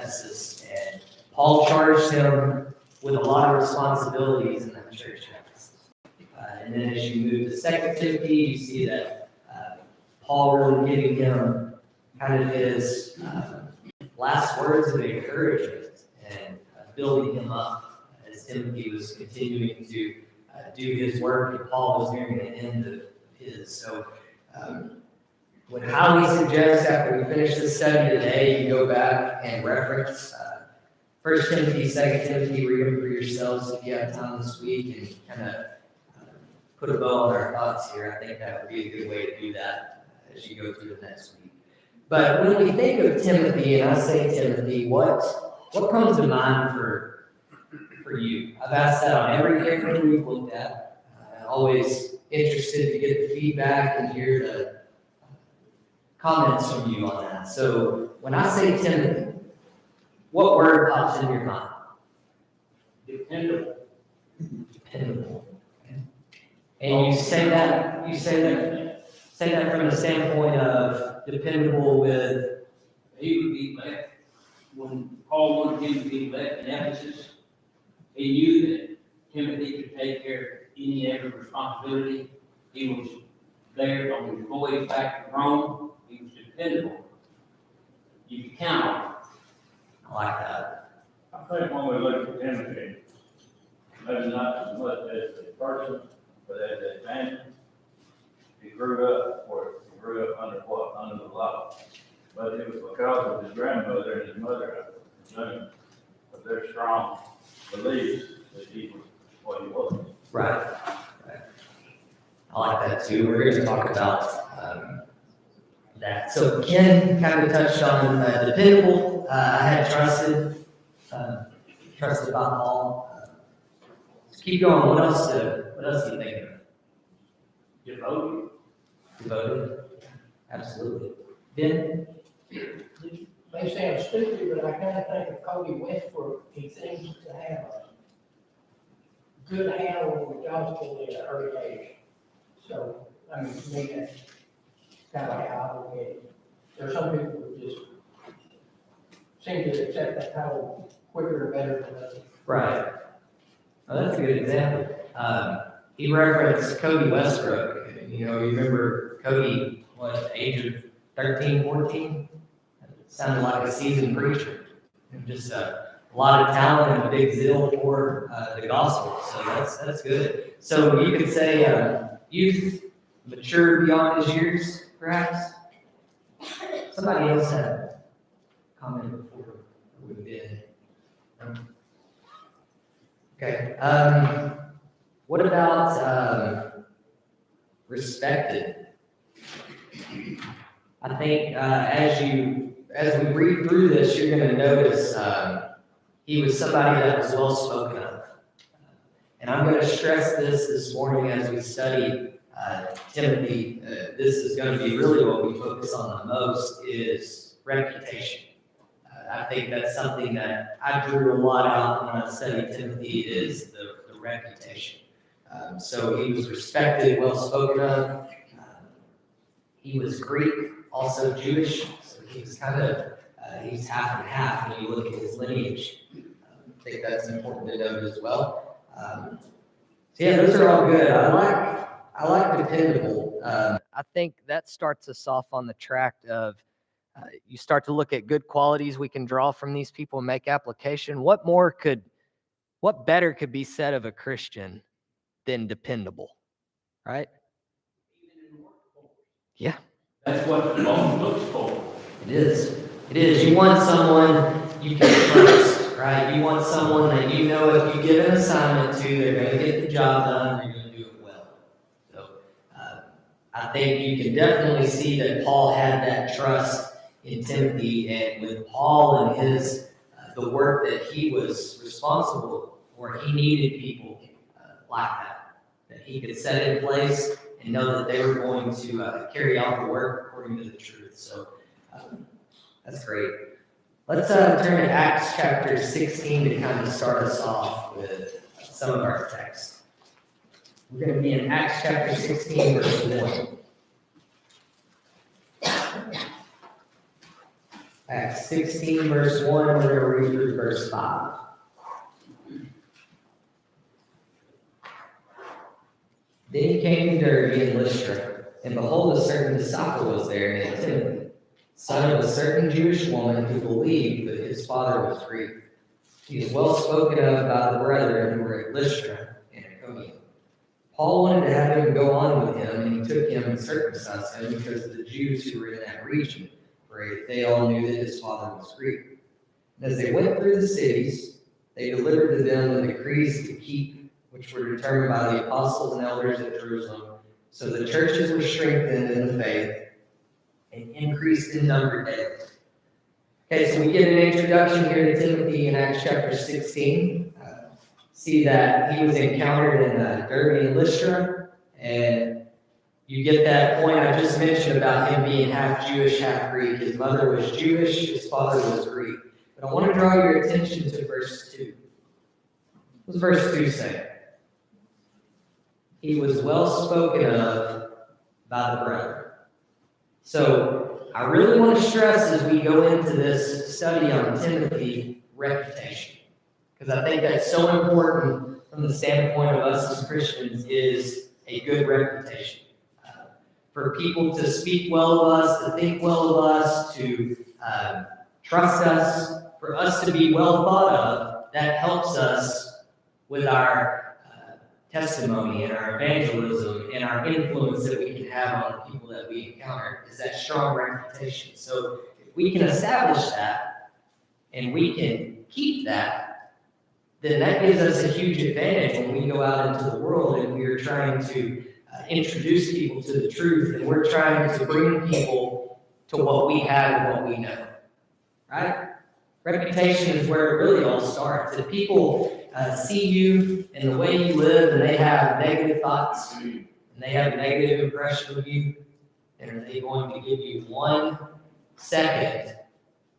Ephesus, and Paul charged him with a lot of responsibilities in that church in Ephesus. And then as you move to 2 Timothy, you see that Paul really giving him kind of his last words of encouragement and building him up as Timothy was continuing to do his work, and Paul was nearing the end of his. So what Howie suggests after we finish this study today, you go back and reference 1 Timothy, 2 Timothy, read them for yourselves if you have time this week, and kind of put a bow on our thoughts here. I think that would be a good way to do that as you go through the next week. But when we think of Timothy, and I say Timothy, what comes to mind for you? I've asked that on every character we've looked at. Always interested to get the feedback and hear the comments from you on that. So when I say Timothy, what word pops in your mind? Dependable. Dependable. Okay. And you say that from the standpoint of dependable with. He would be left when Paul wanted him to be left in Ephesus. He knew that Timothy could take care of any other responsibility. He was there on his voyage back to Rome. He was dependable. You could count on him. I like that. I think when we look at Timothy, maybe not as much as a person, but as a man, he grew up under what? Under the law. But it was because of his grandmother and his mother, I presume, of their strong beliefs that he was what he was. Right. I like that too. We're going to talk about that. So Ken kind of touched on dependable. I had trusted about Paul. Let's keep going. What else do you think of? Devoted. Absolutely. Ben? It may sound stupid, but I kind of think of Cody Westbrook. He seems to have a good handle on the gospel at an early age. So, I mean, to me, that's kind of how I look at it. There are some people who just seem to accept that title quicker and better than others. Right. Oh, that's a good example. He referenced Cody Westbrook. You remember Cody, age of 13, 14? Sounded like a seasoned preacher. Just a lot of talent and a big zeal for the gospel. So that's good. So you could say youth matured beyond his years, perhaps? Somebody else had a comment before we did. Okay. What about respected? I think as we read through this, you're going to notice he was somebody that was well spoken of. And I'm going to stress this morning as we study Timothy. This is going to be really what we focus on the most is reputation. I think that's something that I drew a lot out when I studied Timothy is the reputation. So he was respected, well spoken of. He was Greek, also Jewish, so he was kind of, he's half and half when you look at his lineage. I think that's important to note as well. So yeah, those are all good. I like dependable. I think that starts us off on the track of you start to look at good qualities we can draw from these people and make application. What better could be said of a Christian than dependable, right? Yeah. That's what the law looks for. It is. You want someone you can trust, right? You want someone that you know if you give an assignment to, they're going to get the job done, they're going to do it well. So I think you can definitely see that Paul had that trust in Timothy, and with Paul and his the work that he was responsible for, he needed people like that he could set in place and know that they were going to carry out the work according to the truth. So that's great. Let's turn to Acts chapter 16 to kind of start us off with some of our text. We're going to be in Acts chapter 16, verse 1. Acts 16, verse 1, we're going to read through verse 5. Then he came to Derbe and Lystra, and behold, a certain disciple was there named Timothy, son of a certain Jewish woman who believed that his father was Greek. He is well spoken of by the brethren who were at Lystra and Iconium. Paul wanted to have him go on with him, and he took him and circumcised him because of the Jews who were in that region, for they all knew that his father was Greek. And as they went through the cities, they delivered to them the decrees to keep, which were determined by the apostles and elders at Jerusalem. So the churches were strengthened in the faith and increased in number daily. Okay, so we get an introduction here to Timothy in Acts chapter 16. See that he was encountered in Derbe and Lystra, and you get that point I just mentioned about him being half Jewish, half Greek. His mother was Jewish, his father was Greek. But I want to draw your attention to verse 2. What does verse 2 say? He was well spoken of by the brethren. So I really want to stress as we go into this study on Timothy, reputation. Because I think that's so important from the standpoint of us as Christians is a good reputation. For people to speak well of us, to think well of us, to trust us, for us to be well thought of, that helps us with our testimony and our evangelism and our influence that we can have on the people that we encounter, is that strong reputation. So if we can establish that and we can keep that, then that gives us a huge advantage when we go out into the world and we are trying to introduce people to the truth, and we're trying to bring people to what we have and what we know, right? Reputation is where it really all starts. If people see you and the way you live and they have negative thoughts and they have a negative impression of you, then are they going to give you 1 second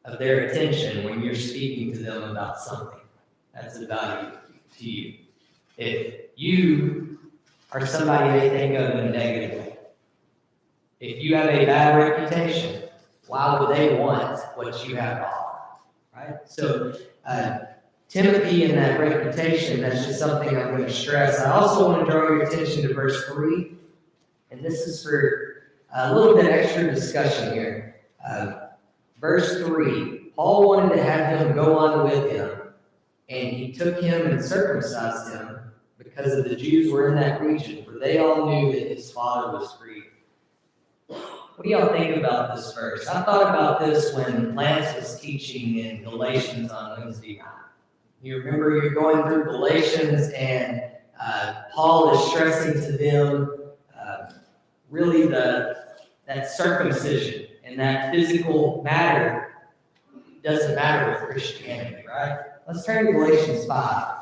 of their attention when you're speaking to them about something? That's of value to you. If you are somebody they think of in a negative way, if you have a bad reputation, why would they want what you have to offer, right? So Timothy and that reputation, that's just something I'm going to stress. I also want to draw your attention to verse 3, and this is for a little bit extra discussion here. Verse 3, Paul wanted to have him go on with him, and he took him and circumcised him because of the Jews were in that region, for they all knew that his father was Greek. What do y'all think about this verse? I thought about this when Lance was teaching in Galatians on Wednesday night. You remember you're going through Galatians, and Paul is stressing to them really that circumcision and that physical matter doesn't matter with Christianity, right? Let's turn to Galatians 5.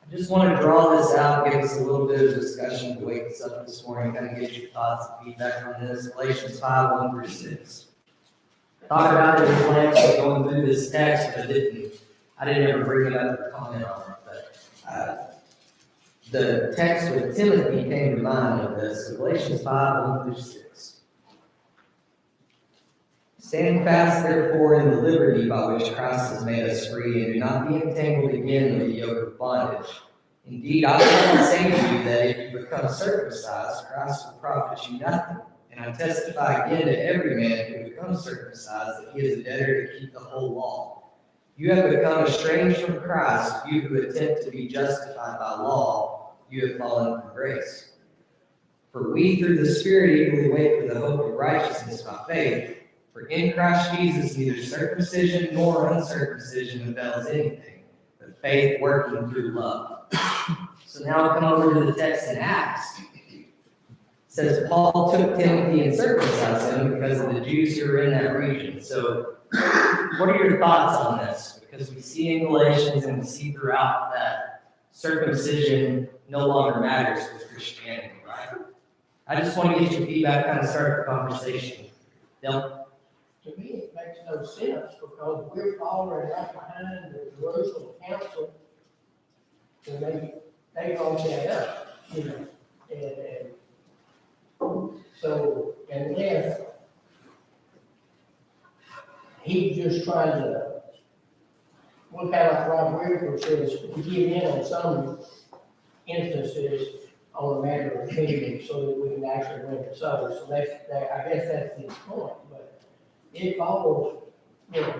I just want to draw this out, give us a little bit of discussion to wake us up this morning, kind of get your thoughts and feedback on this. Galatians 5, 1 through 6. Thought about it as Lance was going through this text, but I didn't ever bring it up or comment on it. But the text with Timothy came to mind of this. So Galatians 5, 1 through 6. Stand fast, therefore, in the liberty by which Christ has made us free, and do not be entangled again with the yoke of bondage. Indeed, I will say to you that if you become circumcised, Christ will profit you nothing. And I testify again to every man who becomes circumcised that he is a debtor to keep the whole law. You have become estranged from Christ, you who attempt to be justified by law, you have fallen from grace. For we, through the Spirit, eagerly wait for the hope of righteousness by faith. For in Christ Jesus, neither circumcision nor uncircumcision avails anything, but faith working through love. So now I come over to the text in Acts. It says, Paul took Timothy and circumcised him because of the Jews who were in that region. So what are your thoughts on this? Because we see in Galatians and we see throughout that circumcision no longer matters with Christianity, right? I just want to get your feedback, kind of start the conversation. Dylan? To me, it makes no sense because we're following right behind the Jerusalem Council, and they brought that up, you know, and so unless he's just trying to, well, kind of like Rob Whitaker says, to give in on some instances on a matter of opinion so that we can actually win the souls. So I guess that's his point, but it follows,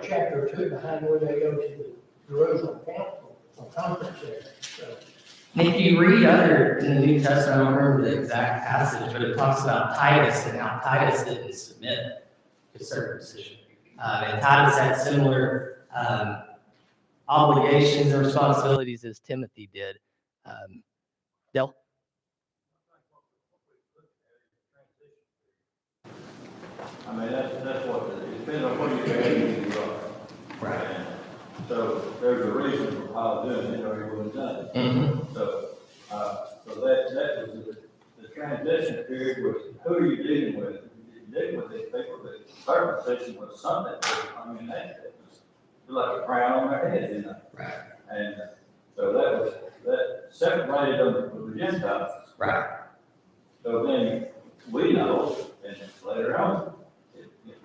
chapter 2 behind where they go to the Jerusalem Council or conference there, so. And if you read other in the New Testament, I don't remember the exact passage, but it talks about Titus and how Titus didn't submit to circumcision. And Titus had similar obligations and responsibilities as Timothy did. Del? I mean, that's what, it depends on what you're adding to your. Right. And so there's a reason for Paul doing it, or he wouldn't have done it. Mm-hmm. So that was the transition period was, who are you dealing with? You're dealing with these people, but circumcision was something, I mean, that was like a crown on their head, Right. And so that separated them from the Gentiles. Right. So then we know, and later on,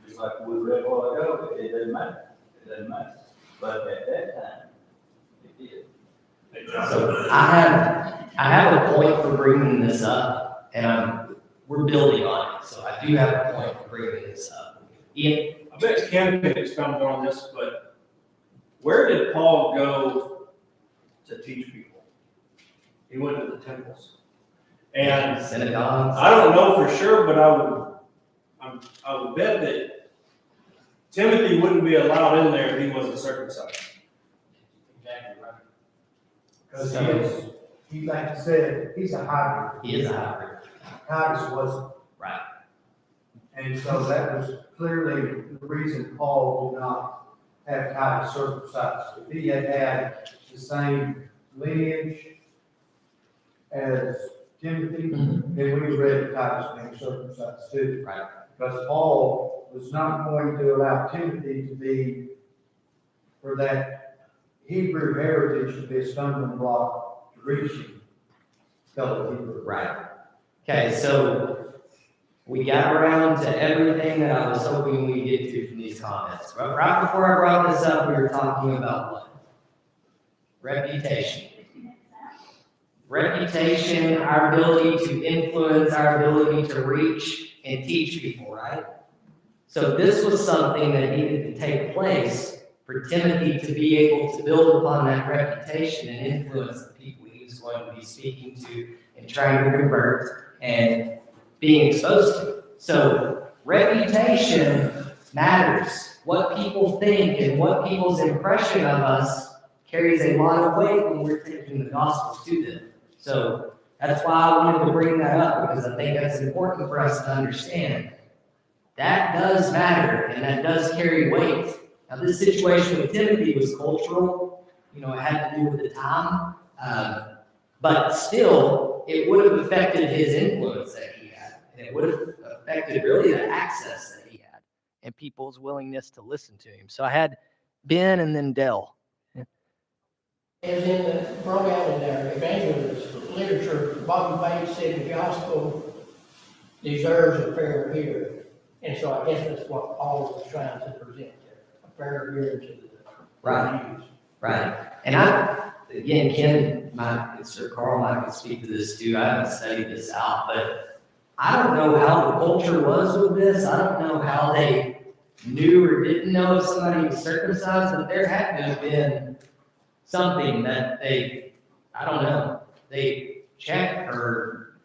it's like we read a while ago, it doesn't matter. It doesn't matter. But at that time, it did. So I have a point for bringing this up, and we're building on it. So I do have a point for bringing this up. Ian? I bet Ken could expound on this, but where did Paul go to teach people? He went to the temples. And Synagogues? I don't know for sure, but I would bet that Timothy wouldn't be allowed in there if he wasn't circumcised. Exactly right. Because he, like you said, he's a hybrid. He is a hybrid. Titus wasn't. Right. And so that was clearly the reason Paul did not have Titus circumcised. If he had had the same lineage as Timothy, then we would read Titus being circumcised too. Right. Because Paul was not going to allow Timothy to be, for that Hebrew heritage to be a stumbling block to reaching fellow Hebrew. Right. Okay, so we got around to everything that I was hoping we'd get to from these comments. Right before I brought this up, we were talking about what? Reputation. Reputation, our ability to influence, our ability to reach and teach people, right? So this was something that needed to take place for Timothy to be able to build upon that reputation and influence the people he was going to be speaking to and trying to convert and being exposed to. So reputation matters. What people think and what people's impression of us carries a lot of weight when we're taking the gospel to them. So that's why I wanted to bring that up, because I think that's important for us to understand. That does matter, and that does carry weight. Now, this situation with Timothy was cultural. It had to do with the time. But still, it would have affected his influence that he had. And it would have affected really the access that he had and people's willingness to listen to him. So I had Ben and then Dell. And then brought out in their evangelist literature, Bobby Bates said the gospel deserves a fair hearing. And so I guess that's what Paul was trying to present there, a fair hearing to the Right. Right. And again, Ken, Sir Carl might could speak to this too. I haven't studied this out, but I don't know how the culture was with this. I don't know how they knew or didn't know if somebody was circumcised, but there had to have been something that they checked, or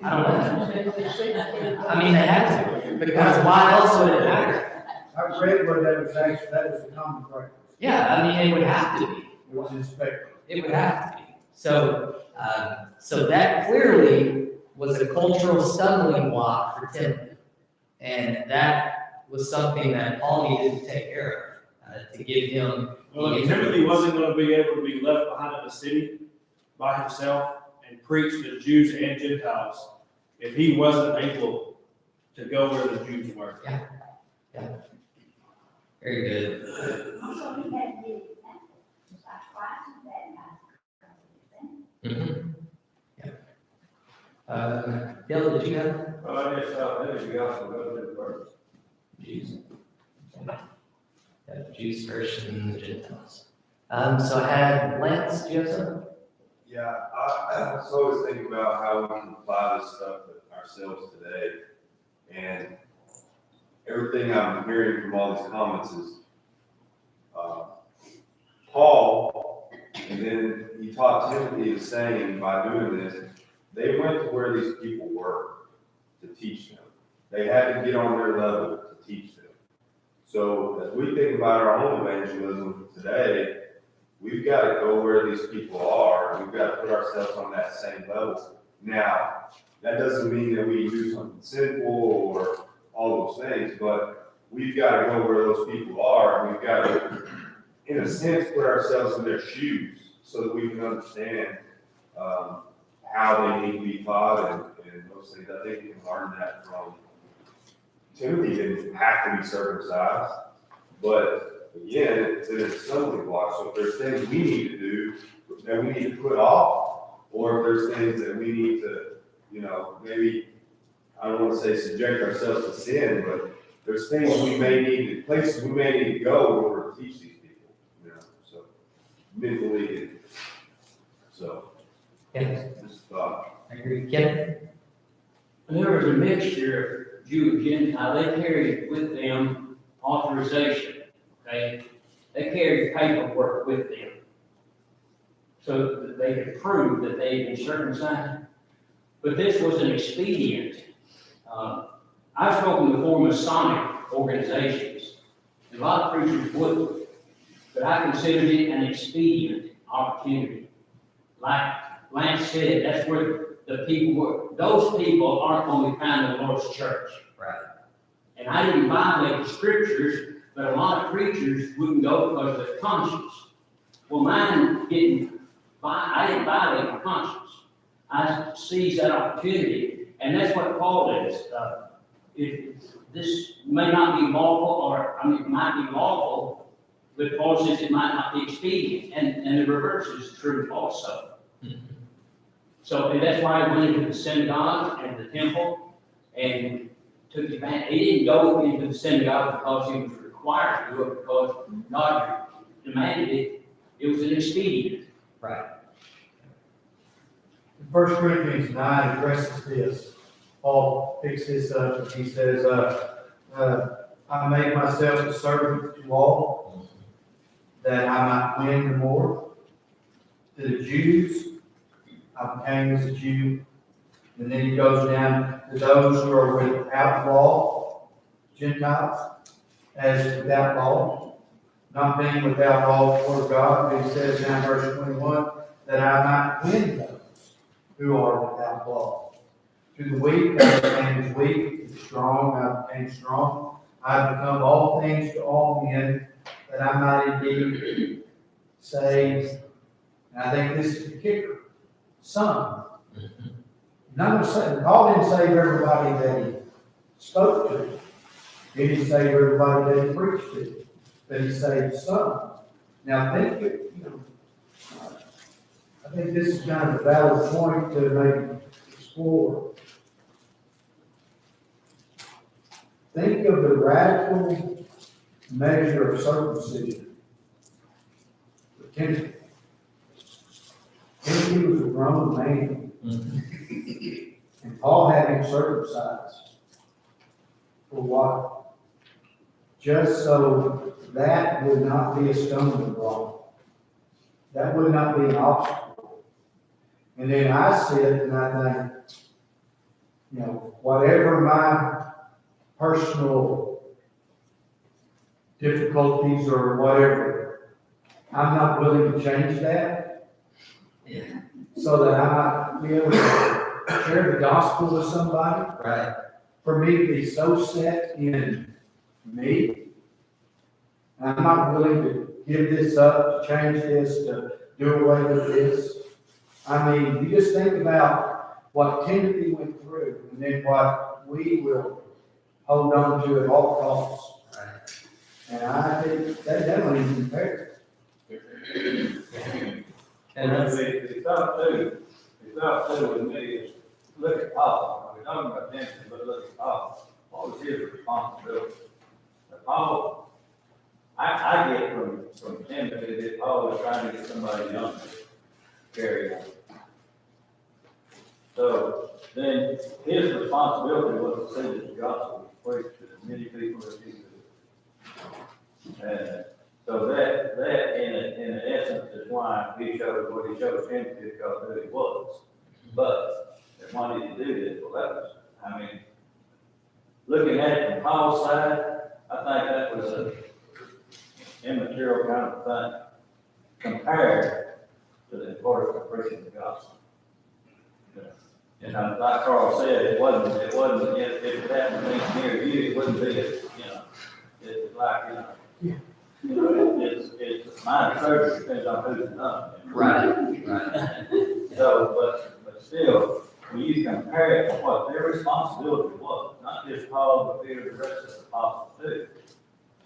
I don't know. I mean, they had to, because why else would it matter? I read where that was a common practice. Yeah, I mean, it would have to be. It was inspected. It would have to be. So that clearly was a cultural stumbling block for Timothy. And that was something that Paul needed to take care of, to give him. Well, if Timothy wasn't going to be able to be left behind in the city by himself and preach to Jews and Gentiles, if he wasn't able to go where the Jews were. Yeah. Very good. Also, he had the example, just like Christ and that guy. Yeah. Dale, did you have? Well, I just thought that was the gospel, go to the first. Jeez. The Jews first and the Gentiles. So I had Lance, do you have something? Yeah, I was always thinking about how we can apply this stuff to ourselves today. And everything I'm hearing from all these comments is, Paul, and then he taught Timothy the same by doing this. They went to where these people were to teach them. They had to get on their level to teach them. So as we think about our own evangelism today, we've got to go where these people are. We've got to put ourselves on that same level. Now, that doesn't mean that we do something sinful or all those things, but we've got to go where those people are. We've got to, in a sense, put ourselves in their shoes so that we can understand how they need to be taught and those things. I think we can learn that from Timothy. Didn't have to be circumcised, but again, it's in a stumbling block. So if there's things we need to do that we need to put off, or if there's things that we need to, maybe, I don't want to say subject ourselves to sin, but there's things we may need to, places we may need to go in order to teach these people, so mentally, so. Yeah, Just thought. I agree. Ken? There was a mixture of Jew and Gentile. They carried with them authorization, okay? They carried paperwork with them so that they could prove that they had been circumcised. But this was an expedient. I've spoken before Masonic organizations. A lot of preachers wouldn't, but I considered it an expedient opportunity. Like Lance said, that's where the people were. Those people aren't going to be found in the Lord's church. Right. And I didn't violate the scriptures, but a lot of preachers wouldn't go because of their conscience. Well, I didn't violate my conscience. I seized that opportunity, and that's what Paul is. This may not be lawful, it might be lawful, but Paul says it might not be expedient, and the reverse is true also. So and that's why I went into the synagogue and the temple and took advantage. He didn't go into the synagogue because he was required to do it, because God demanded it. It was an expedient. Right. In 1 Corinthians 9 addresses this. Paul picks this up and he says, I made myself a servant to all, that I might win the more. To the Jews, I became as a Jew. And then he goes down to those who are without law, Gentiles, as without law, not being without law before God. But he says now in verse 21, that I might win those who are without law. To the weak, I became as weak, to the strong, I became strong. I have become all things to all men, that I might indeed save. And I think this is the kicker. Some. Not going to say, Paul didn't save everybody that he spoke to. He didn't save everybody that he preached to. But he saved some. Now think, I think this is kind of a valid point to maybe explore. Think of the radical measure of circumcision for Timothy. Timothy was a grown man. And Paul had him circumcised. For what? Just so that would not be a stumbling block. That would not be an obstacle. And then I sit and I think, whatever my personal difficulties or whatever, I'm not willing to change that. Yeah. So that I might be able to share the gospel with somebody. Right. For me to be so set in me, and I'm not willing to give this up, to change this, to do away with this. I mean, you just think about what Timothy went through, and then what we will hold on to at all costs. Right. And I think that don't even compare. And that's, It's not too with me, is look at Paul. We're talking about Timothy, but look at Paul. What was his responsibility? Paul I get from Timothy that Paul was trying to get somebody younger to carry on. So then his responsibility was to see that the gospel was preached to as many people as he could. And so that in essence is why he showed what he showed Timothy, because who he was. But if one needed to do this, well, that was, I mean, looking at it from Paul's side, I think that was a immaterial kind of thing compared to the importance of preaching the gospel. And like Carl said, it wasn't, if it happened to be near you, it wouldn't be, it's like, it's minor surgery, depends on who's done. Right. But still, when you compare it to what their responsibility was, not just Paul, but the rest of the apostles too,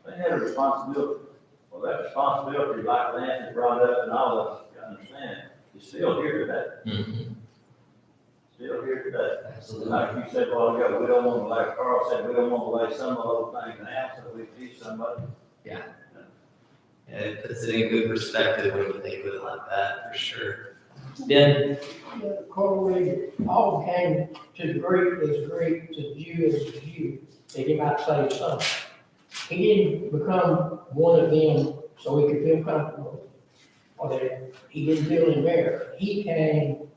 they had a responsibility. Well, that responsibility, like Lance has brought up and all of us understand, is still here today. Still here today. Absolutely. Like you said a while ago, we don't want to, like Carl said, we don't want to lay some of those things down so we teach somebody. Yeah, it puts it in good perspective when you think of it like that, for sure. Ben? Corey, Paul came to the Greek as Greek, to the Jew as Jew, that he might save some. He didn't become one of them so he could feel comfortable, or that he didn't feel embarrassed. He came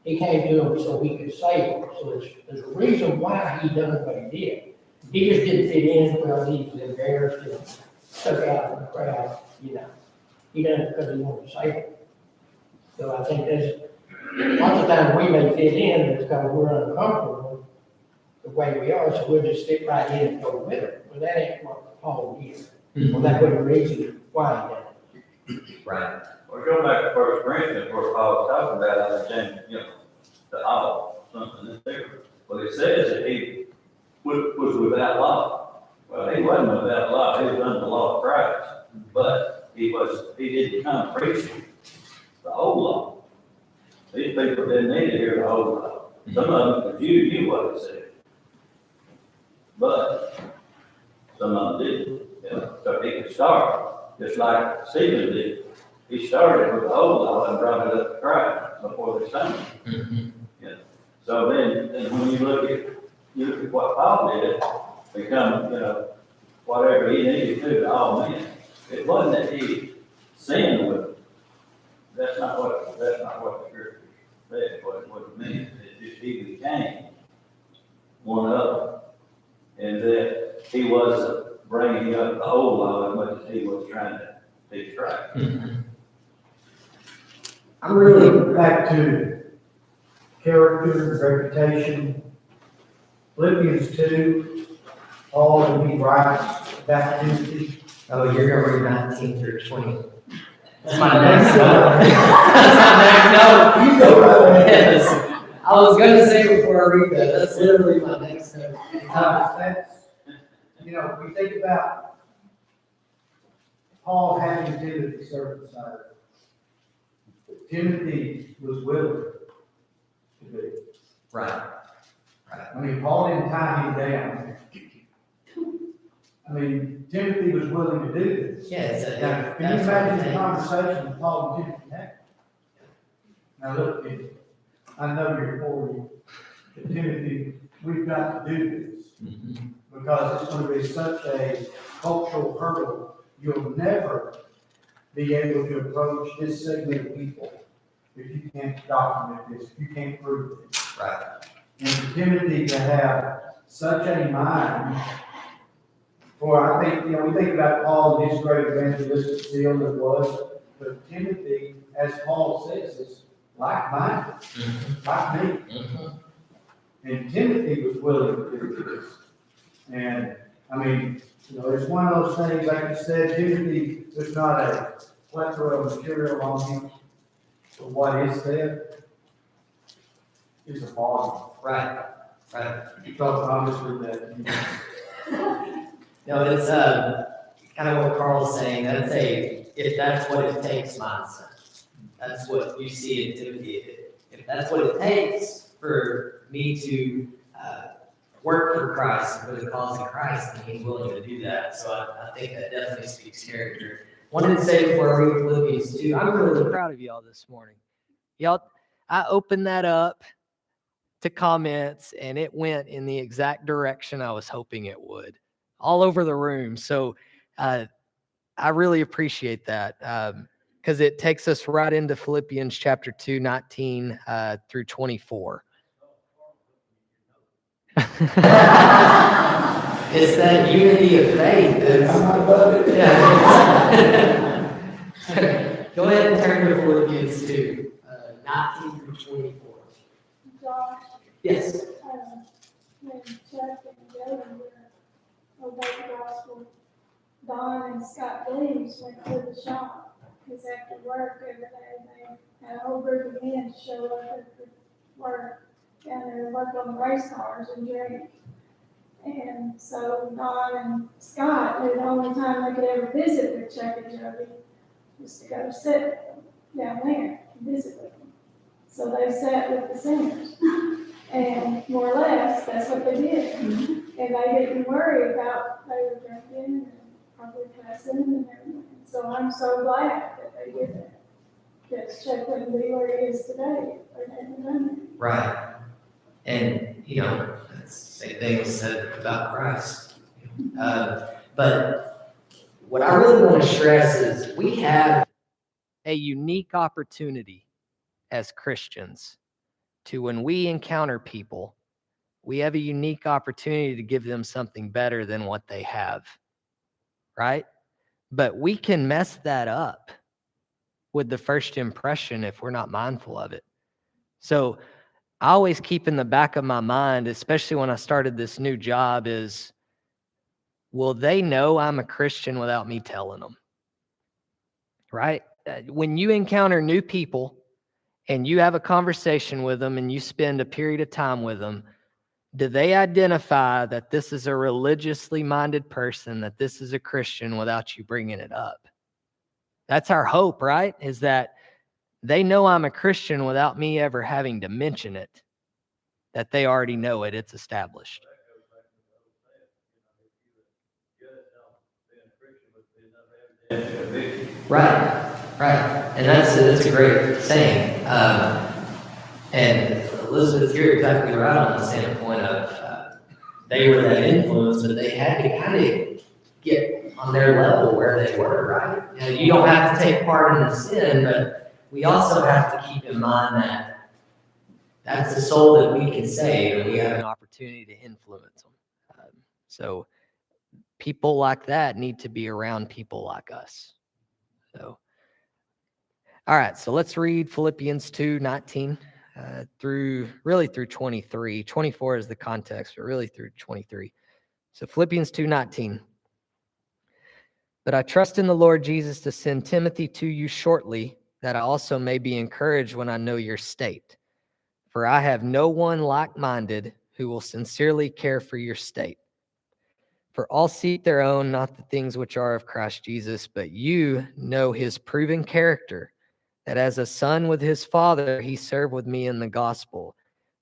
to them so he could save them. So there's a reason why he done what he did. He just didn't fit in, well, he was embarrassed and stuck out in the crowd, He done it because he wanted to save them. So I think there's, lots of times we may fit in, it's because we're uncomfortable the way we are, so we'll just sit right in and go with it. Well, that ain't what Paul did. Well, that was the reason why he did it. Right. Well, go back to First Corinthians, where Paul was talking about, understanding, the law, something that's there. Well, it says that he was without law. Well, he wasn't without law, he was under the law of Christ. But he didn't come preaching the old law. These people didn't need to hear the old law. Some of them, you knew what it said. But some of them didn't. So he could start, just like Stephen did. He started with the old law and brought it up to Christ before the Sunday. So then when you look at what Paul did, become, whatever he needed to all men. It wasn't that he sinned with them. That's not what the scripture said, what it means. It just he became one of them. And that he was bringing up the old law as much as he was trying to teach right. I'm really back to character, reputation. Philippians 2, Paul, when he writes about Timothy. Oh, you're gonna read 19 through 20. That's my next note. That's my next note. You go right ahead. Yes. I was gonna say before I read that, that's literally my next note. That's, we think about Paul having Timothy circumcised. Timothy was willing to be. Right. I mean, Paul didn't tie him down. I mean, Timothy was willing to do this. Yeah, Now, can you imagine the conversation Paul and Timothy had? Now look, Timothy, I know you're for you, but Timothy, we've got to do this. Because it's going to be such a cultural hurdle. You'll never be able to approach this segment of people if you can't document this, if you can't prove this. Right. And for Timothy to have such a mind, for I think, we think about Paul and his great evangelistic zeal that was, but Timothy, as Paul says, is like-minded, like me. And Timothy was willing to do this. And, I mean, it's one of those things, like you said, Timothy was not a plethora of material on him. But what is there is a volume. Right. Because obviously that. No, it's kind of what Carl's saying. That's if that's what it takes mindset. That's what you see in Timothy. If that's what it takes for me to work for Christ, for the cause of Christ, then he's willing to do that. So I think that definitely speaks character. Wanted to say before I read Philippians 2, I'm really proud of y'all this morning. Y'all, I opened that up to comments, and it went in the exact direction I was hoping it would, all over the room. So I really appreciate that, because it takes us right into Philippians chapter 2, 19 through 24. It's that unity of faith. Go ahead and turn to Philippians 2, 19 through 24. Josh, Yes. when Chuck and Jody were obeying the gospel, Don and Scott Williams went to the shop, because after work every day, they had a whole group of men show up at the work, down there to work on the race cars and drink. And so Don and Scott knew the only time they could ever visit with Chuck and Jody was to go sit down there and visit with them. So they sat with the singers. And more or less, that's what they did. And they didn't worry about they were drinking and probably cussing and everything. So I'm so glad that they did that. Because Chuck wouldn't be where he is today if they hadn't done that. Right. And, that's the same thing was said about Christ. But what I really want to stress is we have a unique opportunity as Christians to, when we encounter people, we have a unique opportunity to give them something better than what they have, right? But we can mess that up with the first impression if we're not mindful of it. So I always keep in the back of my mind, especially when I started this new job, is, will they know I'm a Christian without me telling them? Right? When you encounter new people and you have a conversation with them and you spend a period of time with them, do they identify that this is a religiously minded person, that this is a Christian, without you bringing it up? That's our hope, right? Is that they know I'm a Christian without me ever having to mention it, that they already know it, it's established. Right. And that's a great saying. And Elizabeth, you're exactly right on the standpoint of they were that influence, but they had to kind of get on their level where they were, right? You don't have to take part in the sin, but we also have to keep in mind that that's the soul that we can save, and we have an opportunity to influence them. So people like that need to be around people like us. So, all right, so let's read Philippians 2, 19 through 23. 24 is the context, but really through 23. So Philippians 2, 19. But I trust in the Lord Jesus to send Timothy to you shortly, that I also may be encouraged when I know your state. For I have no one like-minded who will sincerely care for your state. For all seek their own, not the things which are of Christ Jesus, but you know his proven character, that as a son with his father, he served with me in the gospel.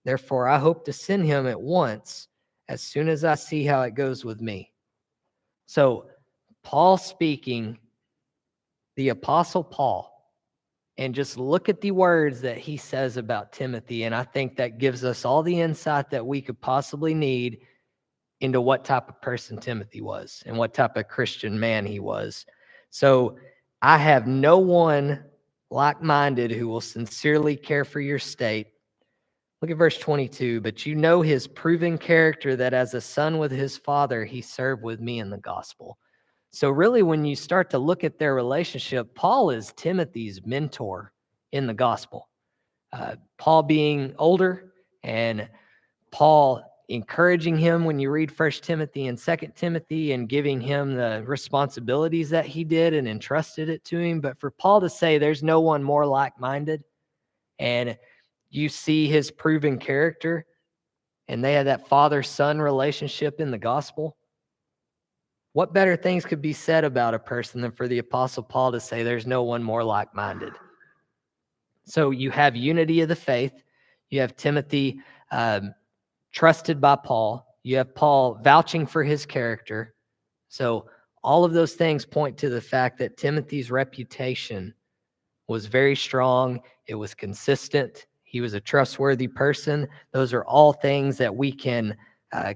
Therefore, I hope to send him at once, as soon as I see how it goes with me. So, Paul speaking, the Apostle Paul, and just look at the words that he says about Timothy, and I think that gives us all the insight that we could possibly need into what type of person Timothy was and what type of Christian man he was. So, I have no one like-minded who will sincerely care for your state. Look at verse 22. But you know his proven character, that as a son with his father, he served with me in the gospel. So really, when you start to look at their relationship, Paul is Timothy's mentor in the gospel. Paul being older and Paul encouraging him when you read 1 Timothy and 2 Timothy and giving him the responsibilities that he did and entrusted it to him. But for Paul to say there's no one more like-minded, and you see his proven character, and they had that father-son relationship in the gospel, what better things could be said about a person than for the Apostle Paul to say there's no one more like-minded? So you have unity of the faith. You have Timothy trusted by Paul. you have Paul vouching for his character. So all of those things point to the fact that Timothy's reputation was very strong. It was consistent. He was a trustworthy person. Those are all things that we can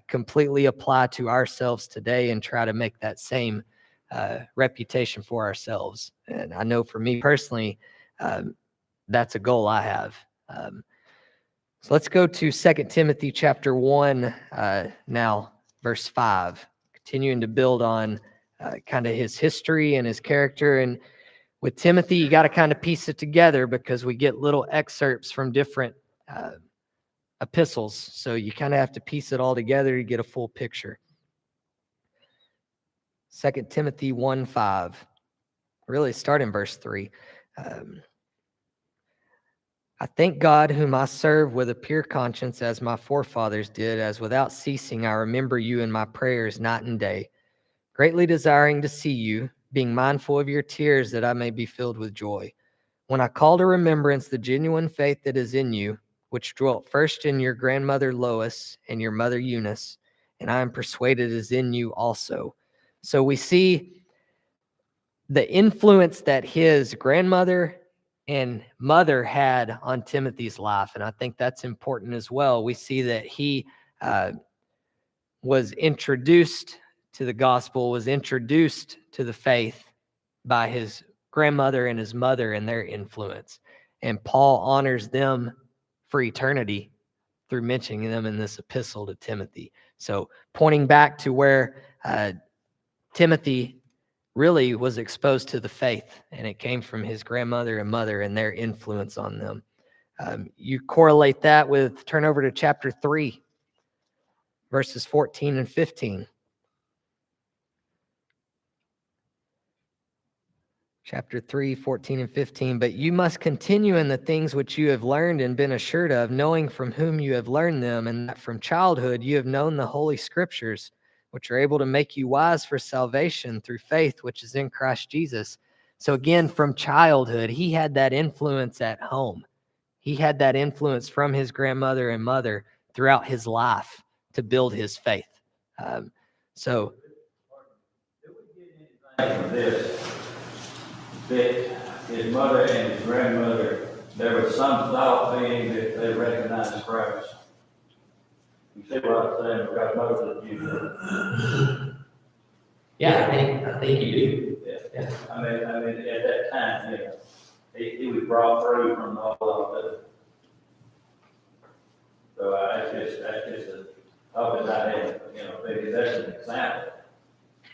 completely apply to ourselves today and try to make that same reputation for ourselves. And I know for me personally, that's a goal I have. So let's go to 2 Timothy chapter 1 now, verse 5, continuing to build on kind of his history and his character. And with Timothy, you got to kind of piece it together because we get little excerpts from different epistles. So you kind of have to piece it all together to get a full picture. 2 Timothy 1:5, really start in verse 3. I thank God whom I serve with a pure conscience as my forefathers did, as without ceasing I remember you in my prayers night and day, greatly desiring to see you, being mindful of your tears that I may be filled with joy. When I call to remembrance the genuine faith that is in you, which dwelt first in your grandmother Lois and your mother Eunice, and I am persuaded is in you also. So we see the influence that his grandmother and mother had on Timothy's life, and I think that's important as well. We see that he was introduced to the gospel, was introduced to the faith by his grandmother and his mother and their influence. And Paul honors them for eternity through mentioning them in this epistle to Timothy. So pointing back to where Timothy really was exposed to the faith, and it came from his grandmother and mother and their influence on them. You correlate that with, turn over to chapter 3, verses 14 and 15. Chapter 3, 14 and 15. But you must continue in the things which you have learned and been assured of, knowing from whom you have learned them, and that from childhood you have known the Holy Scriptures, which are able to make you wise for salvation through faith which is in Christ Jesus. So again, from childhood, he had that influence at home. He had that influence from his grandmother and mother throughout his life to build his faith. So this, that his mother and his grandmother, there was some thought being that they recognized Christ. You see what I'm saying? Because most of you. yeah, I think you do. Yeah. I mean, at that time, yeah, he was brought through from all of it. So that's just a topic dynamic, because that's an example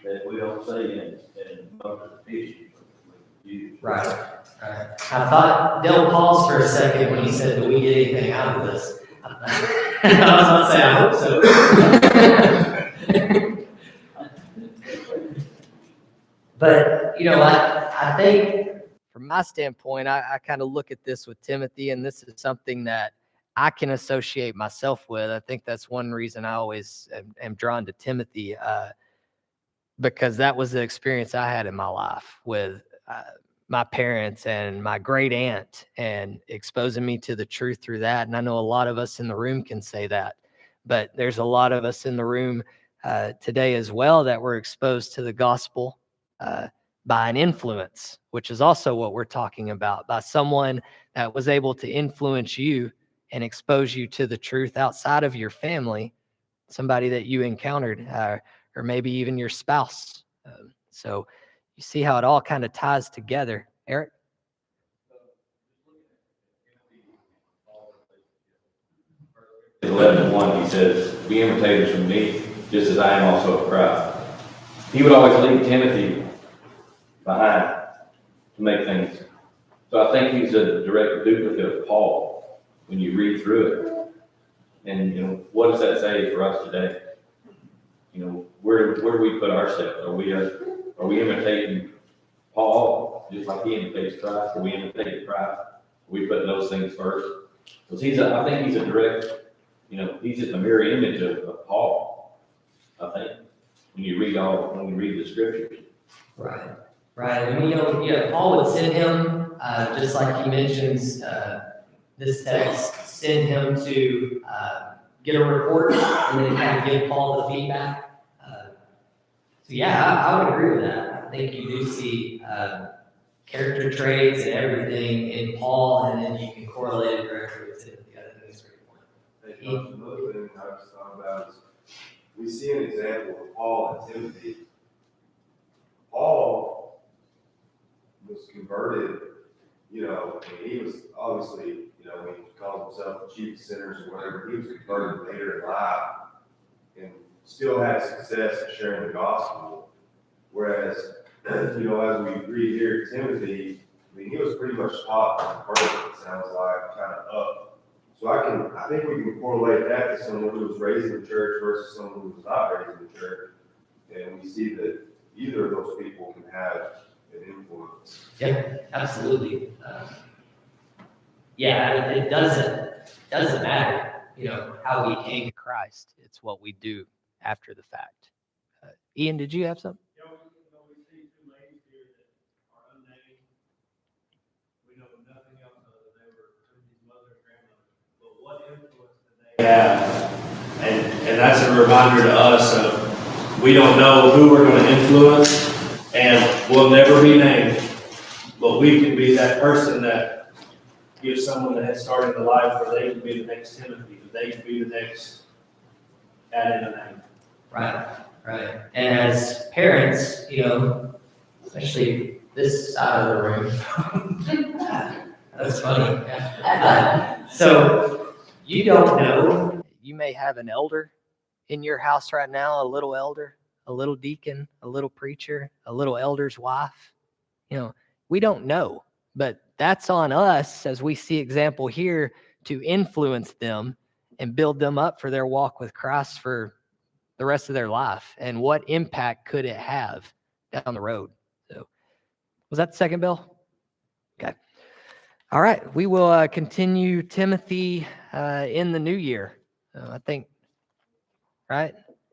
that we don't see in most of the pictures we use. Right. I thought Dale paused for a second when he said, "Do we get anything out of this?" I was about to say, I hope so. But I think from my standpoint, I kind of look at this with Timothy, and this is something that I can associate myself with. I think that's one reason I always am drawn to Timothy, because that was the experience I had in my life with my parents and my great aunt, and exposing me to the truth through that. And I know a lot of us in the room can say that, but there's a lot of us in the room today as well that were exposed to the gospel by an influence, which is also what we're talking about, by someone that was able to influence you and expose you to the truth outside of your family, somebody that you encountered, or maybe even your spouse. So you see how it all kind of ties together. Eric? 11:1, he says, "Be imitators of me, just as I am also of Christ." He would always leave Timothy behind to make things. So I think he's a direct duplicate of Paul when you read through it. And what does that say for us today? Where do we put ourselves? Are we imitating Paul just like he imitates Christ? Are we imitating Christ? Are we putting those things first? Because I think he's a direct, he's just a mirror image of Paul. I think when you read the scriptures. Right. And Paul would send him, just like he mentions this text, send him to get a report and then kind of give Paul the feedback. So yeah, I would agree with that. I think you do see character traits and everything in Paul, and then you can correlate it directly with Timothy. I think it's very important. Hey, Coach, another thing I just thought about is, we see an example of Paul and Timothy. Paul was converted, and he was obviously, when he called himself the chief of sinners or whatever, he was converted later in life and still had success in sharing the gospel. Whereas, as we read here, Timothy, he was pretty much taught from birth, it sounds like, kind of up. So I think we can correlate that to someone who was raised in the church versus someone who was not raised in the church. And we see that either of those people can have an influence. Yeah, absolutely. Yeah, it doesn't matter, how we came to Christ. It's what we do after the fact. Ian, did you have something? Yeah, we see two ladies here that are unnamed. We know nothing else other than they were Timothy's mother and grandmother. But what influence did they have? And that's a reminder to us of, we don't know who we're going to influence, and we'll never be named. But we can be that person that gives someone that has started a life where they can be the next Timothy, that they can be the next add in a name. Right. And as parents, especially this side of the room, that's funny. So you don't know. You may have an elder in your house right now, a little elder, a little deacon, a little preacher, a little elder's wife. We don't know, but that's on us as we see example here to influence them and build them up for their walk with Christ for the rest of their life. And what impact could it have down the road? So was that the second bell? Okay. All right. We will continue Timothy in the new year. I think, right?